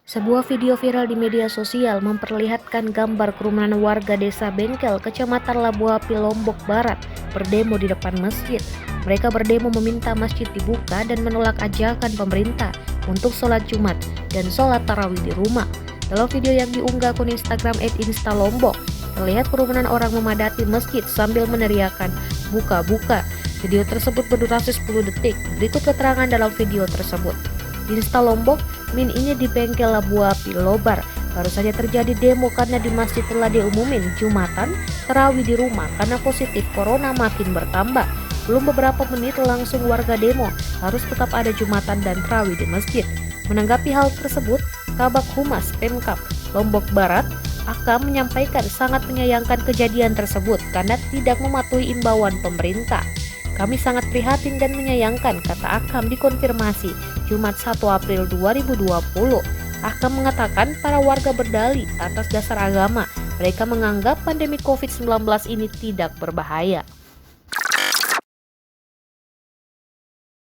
Sebuah video viral di media sosial memperlihatkan gambar kerumunan warga desa Bengkel, Kecamatan Labu Api, Lombok Barat, berdemo di depan masjid. Mereka berdemo meminta masjid dibuka dan menolak ajakan pemerintah untuk sholat Jumat dan sholat tarawih di rumah. Dalam video yang diunggah akun Instagram @instalombok, terlihat kerumunan orang memadati masjid sambil meneriakan "buka, buka". Video tersebut berdurasi 10 detik. Berikut keterangan dalam video tersebut. Di Instalombok, Min ini di Bengkel Labu Api, Lobar. Baru saja terjadi demo karena di masjid telah diumumin Jumatan, tarawih di rumah karena positif corona makin bertambah. Belum beberapa menit langsung warga demo harus tetap ada Jumatan dan tarawih di masjid. Menanggapi hal tersebut, Kabak Humas Pemkab Lombok Barat, Akam, menyampaikan sangat menyayangkan kejadian tersebut karena tidak mematuhi imbauan pemerintah. Kami sangat prihatin dan menyayangkan, kata Akam dikonfirmasi Jumat 1 April 2020. Akam mengatakan para warga berdalih atas dasar agama. Mereka menganggap pandemi COVID-19 ini tidak berbahaya.